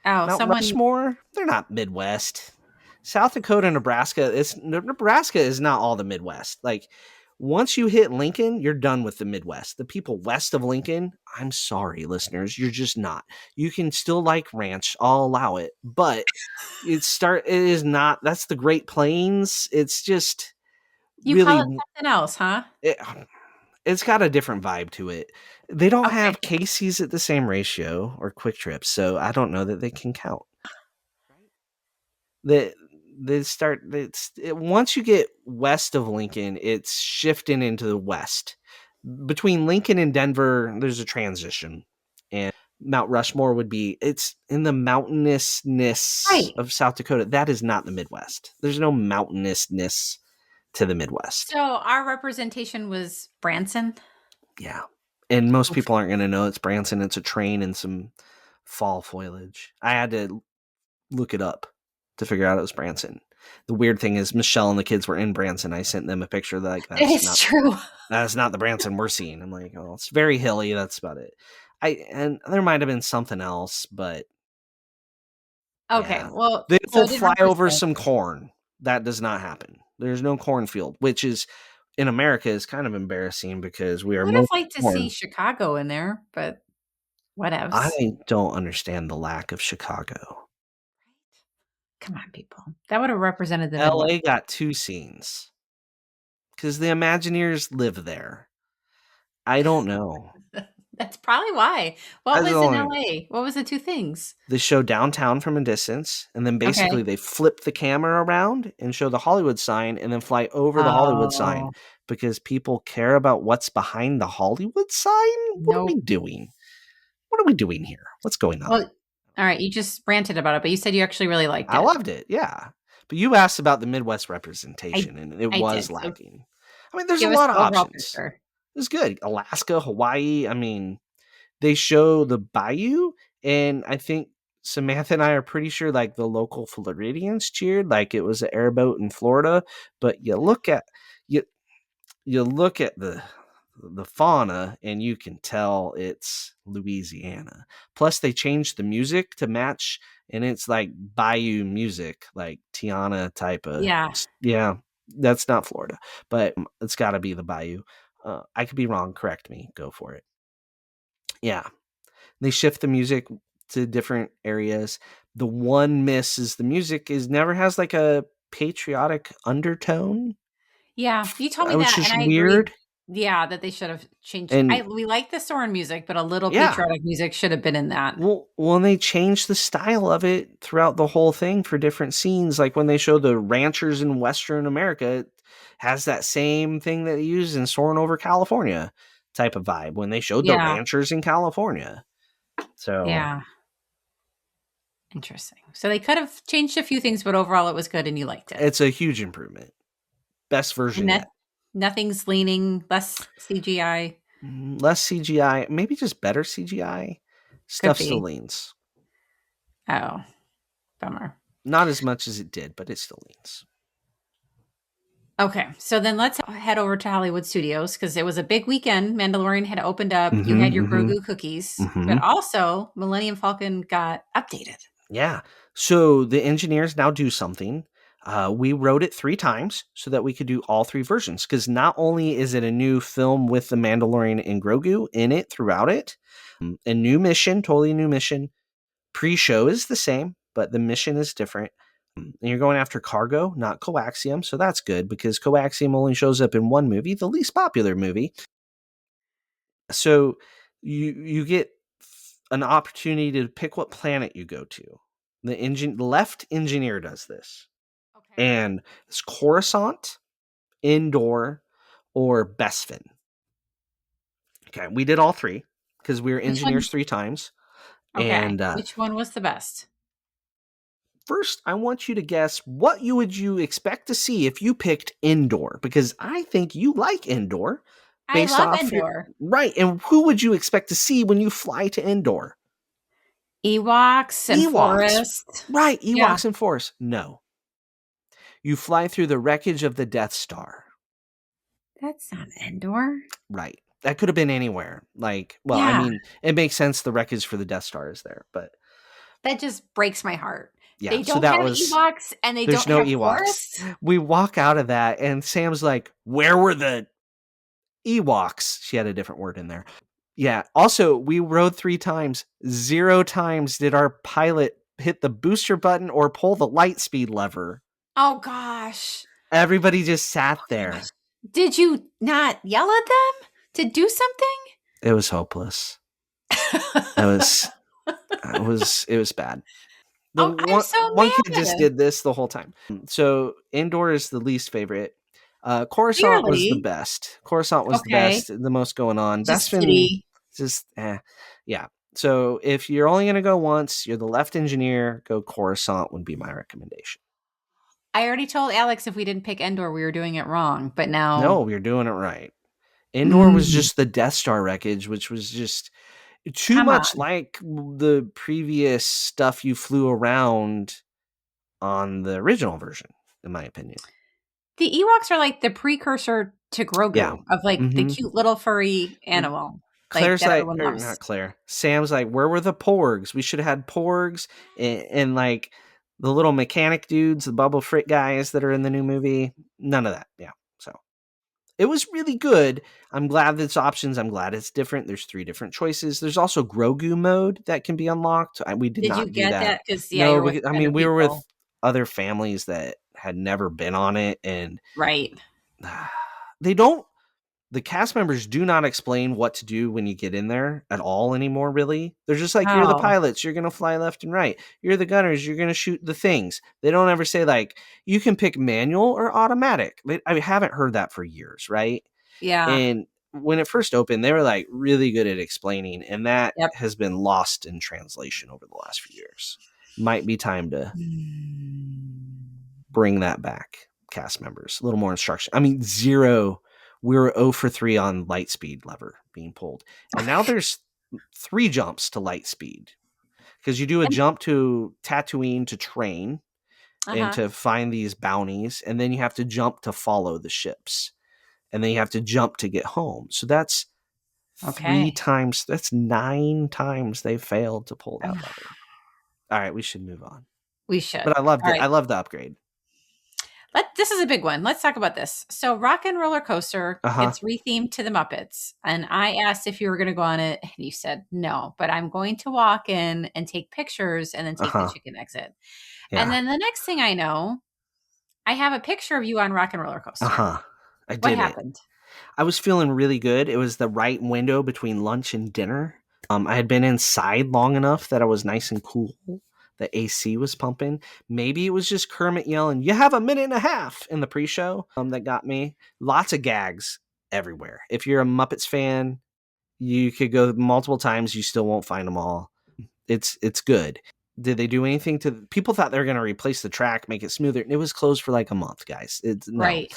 Oh, Mount someone. Rushmore, they're not Midwest. South Dakota, Nebraska is not all the Midwest. Like once you hit Lincoln, you're done with the Midwest. The people west of Lincoln, I'm sorry, listeners, you're just not. You can still like ranch, I'll allow it, but it is not. That's the Great Plains. It's just You call really it something else, huh? it's got a different vibe to it. They don't Okay. have Casey's at the same ratio or Quick Trips, so I don't know that they can count. The they start once you get west of Lincoln, it's shifting into the west. Between Lincoln and Denver, there's a transition, and Mount Rushmore would be it's in the mountainousness Right. of South Dakota. That is not the Midwest. There's no mountainousness to the Midwest. So our representation was Branson. Yeah, and most Oof. people aren't going to know it's Branson. It's a train and some fall foliage. I had to look it up to figure out it was Branson. The weird thing is Michelle and the kids were in Branson. I sent them a picture like It is true. that's not the Branson we're seeing. I'm like, oh, it's very hilly. That's about it. And there might have been something else, but Okay. yeah. Well, They so will it did fly over represent. some corn. That does not happen. There's no cornfield, which is in America is kind of embarrassing because we I are would have most liked to see Chicago in there, but I whatevs. don't understand the lack of Chicago. Come on, people. That would have represented the Midwest. LA got 2 scenes because the Imagineers live there. I don't know. That's probably why. What That's was the in only LA? What was the 2 things? They show downtown from a distance, and then basically Okay. they flip the camera around and show the Hollywood sign and then fly over the Hollywood sign Oh, because people care about what's behind the Hollywood sign? What are we nope. doing? What are we doing here? What's going on? Well, all right, you just ranted about it, but you said you actually really liked I it. loved it, yeah. But you asked about the Midwest I representation, and it I was did. So lacking. I mean, there's a give us lot the of overall options. picture. It was good. Alaska, Hawaii. I mean, they show the bayou, and I think Samantha and I are pretty sure like the local Floridians cheered like it was an airboat in Florida, but you you look at the fauna and you can tell it's Louisiana. Plus they changed the music to match and it's like bayou music, like Tiana type of Yeah. yeah, that's not Florida, but it's got to be the bayou. I could be wrong, correct me, go for it. Yeah. They shift the music to different areas. The one miss is the music is never has like a patriotic undertone, Yeah. You told me which that, is and I agreed. weird. Yeah, that they should have changed. And We like the Soren music, but a little yeah, patriotic music should have been in that. well, they changed the style of it throughout the whole thing for different scenes. Like when they show the ranchers in Western America, it has that same thing that they use in Soarin' Over California type of vibe when they showed the Yeah. ranchers in California. So Yeah. Interesting. So they could have changed a few things, but overall it was good and you liked it. it's a huge improvement. Best And version that yet. nothing's leaning, less CGI. Less CGI, maybe just better CGI. Could Stuff still be. leans. Oh, bummer. Not as much as it did, but it still leans. Okay, so then let's head over to Hollywood Studios because it was a big weekend. Mandalorian had opened up. You had your Grogu cookies, but also Millennium Falcon got updated. Yeah. So the engineers now do something. We wrote it 3 times so that we could do all 3 versions. Because not only is it a new film with the Mandalorian and Grogu in it throughout it, a new mission, totally new mission. Pre-show is the same, but the mission is different. And you're going after cargo, not coaxium, so that's good because coaxium only shows up in one movie, the least popular movie. So you get an opportunity to pick what planet you go to. The left engineer does this, Okay. and it's Coruscant, Endor, or Bespin. Okay, we did all 3 because we were Which one? engineers 3 times. Okay. And Which one was the best? first, I want you to guess what would you expect to see if you picked Endor, because I think you like Endor I based love off Endor. right. And who would you expect to see when you fly to Endor? Ewoks and forest. Right, Yeah. Ewoks and forest. No. You fly through the wreckage of the Death Star. That's not Endor. Right. That could have been anywhere. Like, well, I Yeah. mean, it makes sense the wreckage for the Death Star is there, but That just breaks my heart. yeah, They so don't that have was Ewoks and they there's don't no have Ewoks. forests. We walk out of that and Sam's like, "Where were the Ewoks?" She had a different word in there. Yeah. Also, we rode 3 times. 0 times did our pilot hit the booster button or pull the light speed lever. Oh gosh. Everybody just sat there. Did you not yell at them to do something? It was hopeless. It was bad. I'm so one mad. kid just did this the whole time. So Endor is the least favorite. Coruscant was the Clearly. best. Coruscant was the Okay. best, the most going on. Just Bespin, city. just yeah. So if you're only gonna go once, you're the left engineer. Go Coruscant would be my recommendation. I already told Alex if we didn't pick Endor, we were doing it wrong. But now, No, you're doing it right. Endor was just the Death Star wreckage, which was just too Come much on. like the previous stuff you flew around on the original version, in my opinion. The Ewoks are like the precursor to Grogu Yeah. of like the Mhm. cute little furry animal. Claire's that like, everyone or loves. not Claire. Sam's like, where were the porgs? We should have had porgs and like the little mechanic dudes, the Bubble Frick guys that are in the new movie. None of that. Yeah. So it was really good. I'm glad there's options. I'm glad it's different. There's 3 different choices. There's also Grogu mode that can be unlocked. We did Did not you do get that. that? Because No, you're with I other mean, we were with people. other families that had never been on it, and Right. they don't. The cast members do not explain what to do when you get in there at all anymore, really. They're just like, you're the Oh, pilots, you're going to fly left and right. You're the gunners, you're going to shoot the things. They don't ever say, like, you can pick manual or automatic. I haven't heard that for years, right? yeah. And when it first opened, they were, like, really good at explaining, and that Yep. has been lost in translation over the last few years. Might be time to bring that back, cast members. A little more instruction. I mean, 0... We were 0 for 3 on light speed lever being pulled. And now there's 3 jumps to light speed. because you do a And jump to Tatooine to train and uh-huh. to find these bounties, and then you have to jump to follow the ships, and then you have to jump to get home. So that's three Okay. times. That's 9 times they failed to pull that Ugh, lever. All right, we should move on. we should. But I loved All it. right. I love the upgrade. This is a big one. Let's talk about this. So, Rock and Roller Coaster Uh huh. gets rethemed to the Muppets, and I asked if you were going to go on it, and you said no. But I'm going to walk in and take pictures, and then Uh take the huh. chicken exit. And Yeah. then the next thing I know, I have a picture of you on Rock and Roller Uh Coaster. huh. I What did it. happened? I was feeling really good. It was the right window between lunch and dinner. I had been inside long enough that I was nice and cool. The AC was pumping. Maybe it was just Kermit yelling, "You have a minute and a half" in the pre-show. That got me. Lots of gags everywhere. If you're a Muppets fan, you could go multiple times. You still won't find them all. It's good. Did they do anything to? People thought they were going to replace the track, make it smoother. It was closed for like a month, guys. It's no, Right.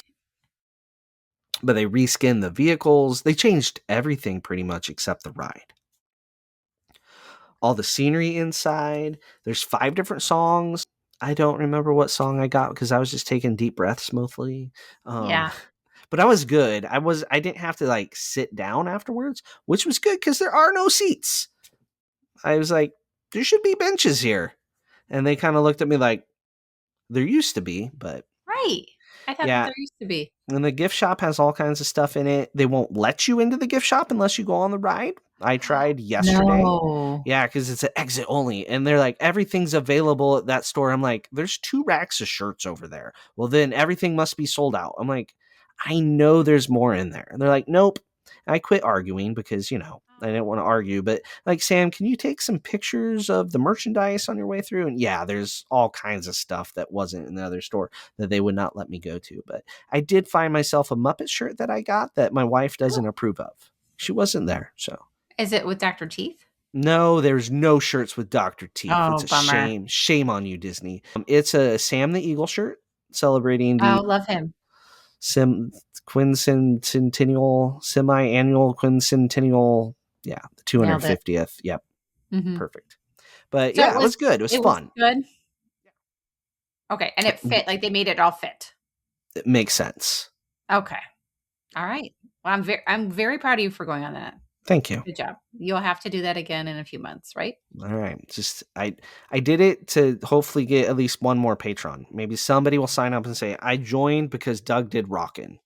but they reskinned the vehicles. They changed everything pretty much except the ride. All the scenery inside. There's 5 different songs. I don't remember what song I got because I was just taking deep breaths mostly. Um, Yeah. but I was good. I didn't have to like sit down afterwards, which was good because there are no seats. I was like, there should be benches here. And they kind of looked at me like, there used to be, but Right. I thought that yeah. there used to be. And the gift shop has all kinds of stuff in it. They won't let you into the gift shop unless you go on the ride. I tried yesterday. No. Yeah, because it's an exit only. And they're like, everything's available at that store. I'm like, there's 2 racks of shirts over there. Well, then everything must be sold out. I'm like, I know there's more in there. And they're like, nope. I quit arguing because, I didn't want to argue. But like, Sam, can you take some pictures of the merchandise on your way through? And yeah, there's all kinds of stuff that wasn't in the other store that they would not let me go to. But I did find myself a Muppet shirt that I got that my wife doesn't approve of. She wasn't there. So Is it with Dr. Teeth? no, there's no shirts with Dr. Teeth. Oh, It's a bummer. shame. Shame on you, Disney. It's a Sam the Eagle shirt celebrating the Oh, love him. sim quincentennial, semi-annual quincentennial. Yeah, the Nailed it. 250th. Yep, Hmm. perfect. But So yeah, it was good. It was it was fun. good. Okay, and it fit. Like they made it all fit. It makes sense. Okay. All right. Well, I'm very proud of you for going on that. Thank you. Good job. You'll have to do that again in a few months, right? All right. Just I did it to hopefully get at least one more patron. Maybe somebody will sign up and say I joined because Doug did Rockin'.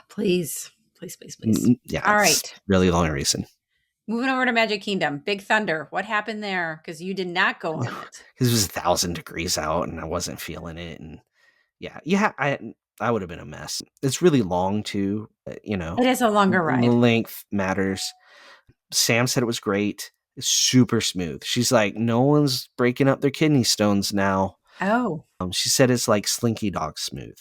Please. Please, please, please. Yeah, All it's right. really the only reason. Moving over to Magic Kingdom. Big Thunder. What happened there? Because you did not go on it. Because it was 1,000 degrees out and I wasn't feeling it. And yeah, I would have been a mess. It's really long too. It is a longer The ride. length matters. Sam said it was great. It's super smooth. She's like, no one's breaking up their kidney stones now. Oh. She said it's like Slinky Dog smooth.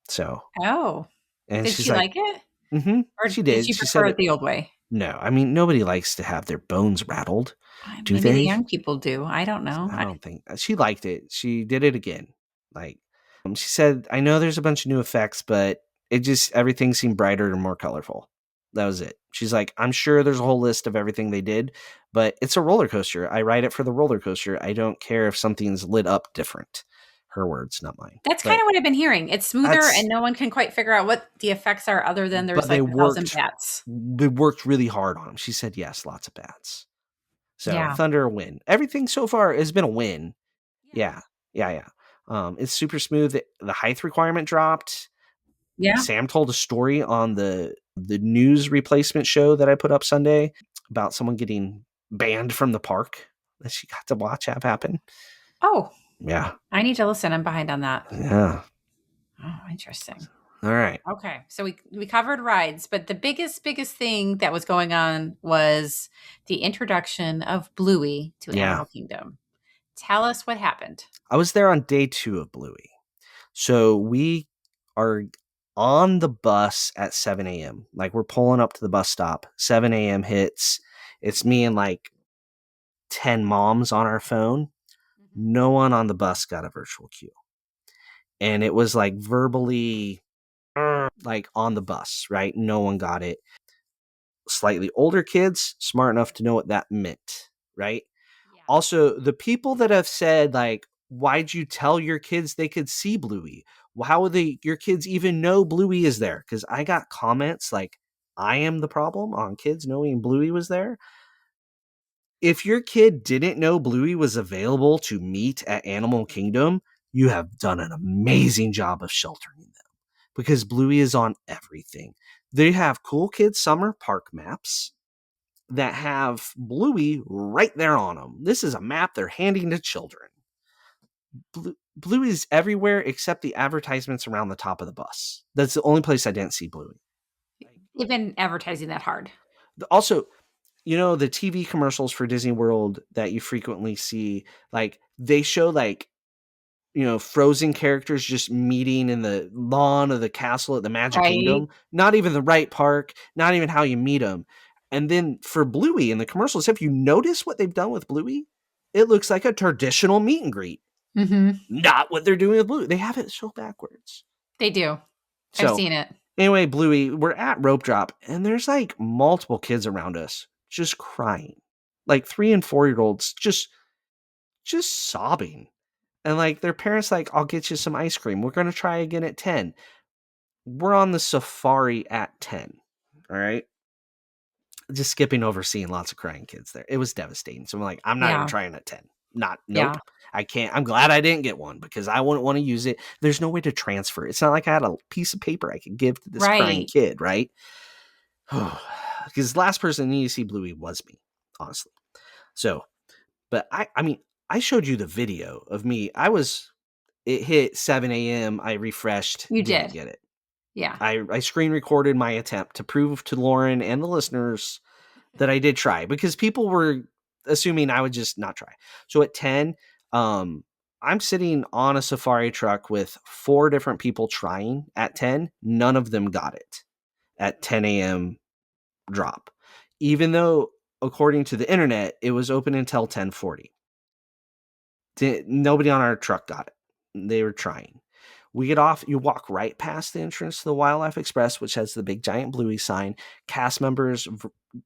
So, Oh. and Did she's she like, like it? Or she did did. she She said prefer it it. the old way? No, I mean, nobody likes to have their bones rattled, do Maybe the they? young people do. I don't know. I don't think she liked it. She did it again. Like, she said, I know there's a bunch of new effects, but everything seemed brighter and more colorful. That was it. She's like, I'm sure there's a whole list of everything they did, but it's a roller coaster. I ride it for the roller coaster. I don't care if something's lit up different. Her words, not mine. That's kind But of what I've been hearing. It's smoother and no one can quite figure out what the effects are other than there's they like 1,000 worked. bats. They worked really hard on them. She said yes, lots of bats. So Yeah. Thunder a win. Everything so far has been a win. Yeah. It's super smooth. The height requirement dropped. Yeah. Sam told a story on the news replacement show that I put up Sunday about someone getting banned from the park that she got to watch have happen. Oh, Yeah. I need to listen. I'm behind on that. Yeah. Oh, interesting. All right. Okay. So we covered rides, but the biggest thing that was going on was the introduction of Bluey to Yeah. Animal Kingdom. Tell us what happened. I was there on day 2 of Bluey. So we are on the bus at 7 a.m. Like we're pulling up to the bus stop. 7 a.m. hits. It's me and like 10 moms on our phone. No one on the bus got a virtual queue. And it was like verbally like on the bus, right? No one got it. Slightly older kids, smart enough to know what that meant, right? Also, the people that have said, like, why'd you tell your kids they could see Bluey? How would your kids even know Bluey is there? Because I got comments like, I am the problem on kids knowing Bluey was there. If your kid didn't know Bluey was available to meet at Animal Kingdom, you have done an amazing job of sheltering them, because Bluey is on everything. They have Cool Kids Summer Park maps that have Bluey right there on them. This is a map they're handing to children. Bluey is everywhere except the advertisements around the top of the bus. That's the only place I didn't see Bluey. They've been advertising that hard. Also, you know, the TV commercials for Disney World that you frequently see, like, they show, like, you know, Frozen characters just meeting in the lawn of the castle at the Magic Right. Kingdom. Not even the right park, not even how you meet them. And then for Bluey in the commercials, if you notice what they've done with Bluey, it looks like a traditional meet and greet. Mm-hmm. Not what they're doing with Bluey. They have it so backwards. They do. So, I've seen it. anyway, Bluey, we're at rope drop, and there's like multiple kids around us just crying. Like 3 and 4-year-olds just sobbing. And like their parents like, I'll get you some ice cream. We're going to try again at 10. We're on the safari at 10. All right. Just skipping over seeing lots of crying kids there. It was devastating. So I'm like, I'm not even trying at 10. Nope. Yeah. I can't. I'm glad I didn't get one because I wouldn't want to use it. There's no way to transfer. It's not like I had a piece of paper I could give to this crying kid, right? Because the last person that needed to see Bluey was me, honestly. So, but I mean, I showed you the video of me. It hit 7 a.m. I refreshed. You didn't did. get it. Yeah. I screen recorded my attempt to prove to Lauren and the listeners that I did try, because people were assuming I would just not try. So at 10, I'm sitting on a safari truck with 4 different people trying at 10. None of them got it at 10 a.m. drop, even though according to the internet, it was open until 10:40. Nobody on our truck got it. They were trying. We get off, you walk right past the entrance to the Wildlife Express, which has the big giant Bluey sign, cast members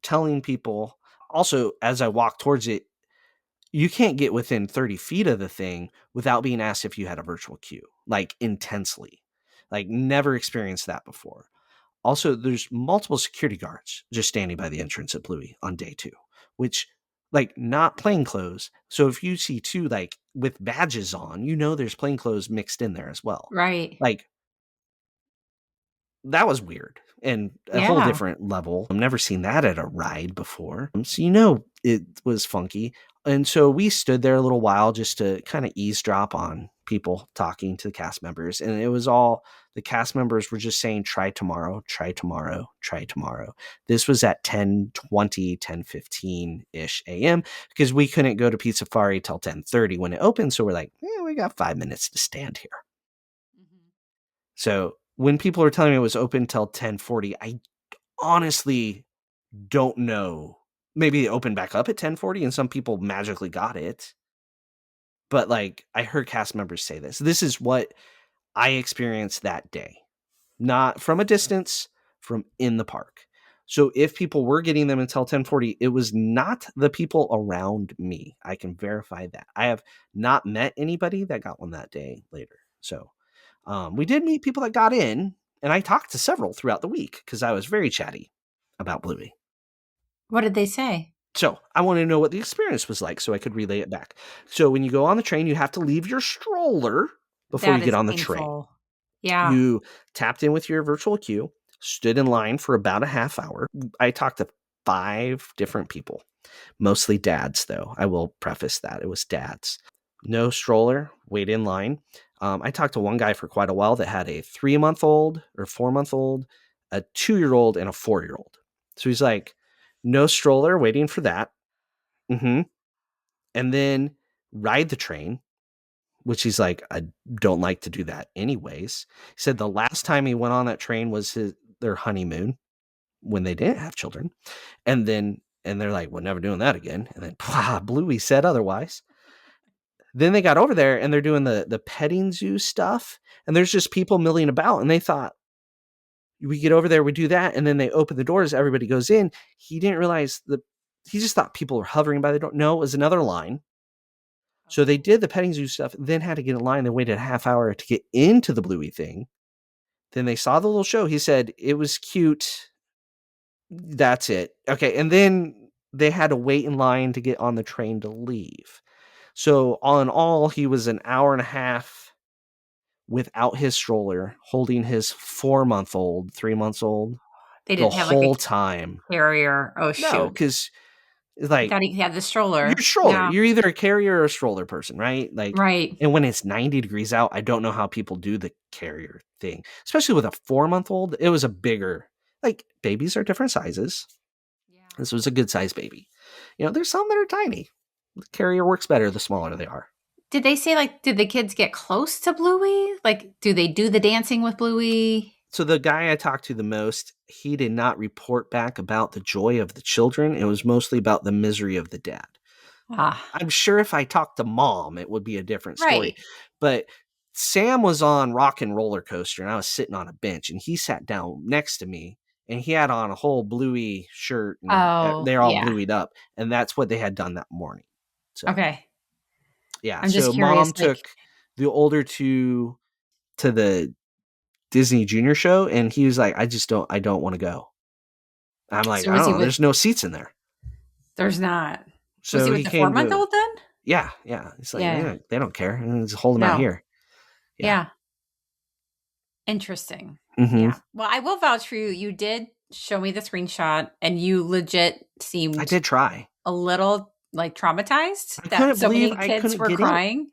telling people. Also, as I walk towards it, you can't get within 30 feet of the thing without being asked if you had a virtual queue, like intensely. Like, never experienced that before. Also, there's multiple security guards just standing by the entrance at Bluey on day 2, which, like, not plainclothes. So if you see 2, like, with badges on, you know there's plainclothes mixed in there as well. Right. Like, that was weird and a whole different level. I've never seen that at a ride before. So, you know, it was funky. And so we stood there a little while just to kind of eavesdrop on people talking to the cast members. And it was all, the cast members were just saying, try tomorrow, try tomorrow, try tomorrow. This was at 10:20, 10:15-ish a.m. because we couldn't go to Pizza Safari till 10:30 when it opened. So we're like, we got 5 minutes to stand here. Mm-hmm. So when people were telling me it was open till 10:40, I honestly don't know. Maybe it opened back up at 10:40 and some people magically got it. But like, I heard cast members say this. This is what I experienced that day. Not from a distance, from in the park. So if people were getting them until 10:40, it was not the people around me. I can verify that. I have not met anybody that got one that day later. So we did meet people that got in, and I talked to several throughout the week because I was very chatty about Bluey. What did they say? So I wanted to know what the experience was like so I could relay it back. So when you go on the train, you have to leave your stroller before you get on the train. Yeah. You tapped in with your virtual queue, stood in line for about a half hour. I talked to 5 different people, mostly dads, though. I will preface that. It was dads. No stroller, wait in line. I talked to one guy for quite a while that had a 3-month-old or 4-month-old, a 2-year-old, and a 4-year-old. So he's like, no stroller, waiting for that. Mm-hmm. And then ride the train, which he's like, I don't like to do that anyways. He said the last time he went on that train was their honeymoon when they didn't have children. And they're like, we're never doing that again. And then Bluey said otherwise. Then they got over there and they're doing the petting zoo stuff. And there's just people milling about. And they thought, we get over there, we do that. And then they open the doors, everybody goes in. He didn't realize he just thought people were hovering by the door. No, it was another line. So they did the petting zoo stuff, then had to get in line. They waited a half hour to get into the Bluey thing. Then they saw the little show. He said it was cute. That's it. Okay. And then they had to wait in line to get on the train to leave. So all in all, he was an hour and a half without his stroller, holding his 4-month-old, 3 months old They the didn't have like whole a time. carrier. Oh, No, shoot. because I like thought he had the stroller. your stroller, Yeah. you're either a carrier or a stroller person, right? Like, Right. and when it's 90 degrees out, I don't know how people do the carrier thing, especially with a 4-month-old. It was a bigger, like, babies are different sizes. Yeah. This was a good size baby. There's some that are tiny. The carrier works better the smaller they are. Did they say, like, did the kids get close to Bluey? Like, do they do the dancing with Bluey? So the guy I talked to the most, he did not report back about the joy of the children. It was mostly about the misery of the dad. Ah, I'm sure if I talked to mom, it would be a different story. right. But Sam was on Rock and Roller Coaster, and I was sitting on a bench, and he sat down next to me, and he had on a whole Bluey shirt, and Oh, they're all yeah. Blueyed up, and that's what they had done that morning. So Okay. yeah, I'm so just curious, mom like, took the older two to the Disney Junior show, and he was like, I don't want to go. I'm like, so I was don't he know, with, there's no seats in there. there's not. Was So he he with the came to, 4-month-old then? yeah. It's like, Yeah. they don't care. Just hold them out No. here. Yeah. Interesting. Mm-hmm. Yeah. Well, I will vouch for you. You did show me the screenshot, and you legit seemed I did try. a little, like, traumatized I that couldn't so believe many I kids couldn't were get in. crying.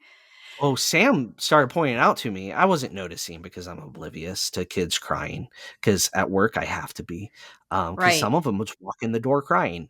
Oh, Sam started pointing it out to me. I wasn't noticing because I'm oblivious to kids crying, because at work I have to be. Because Right. some of them would walk in the door crying.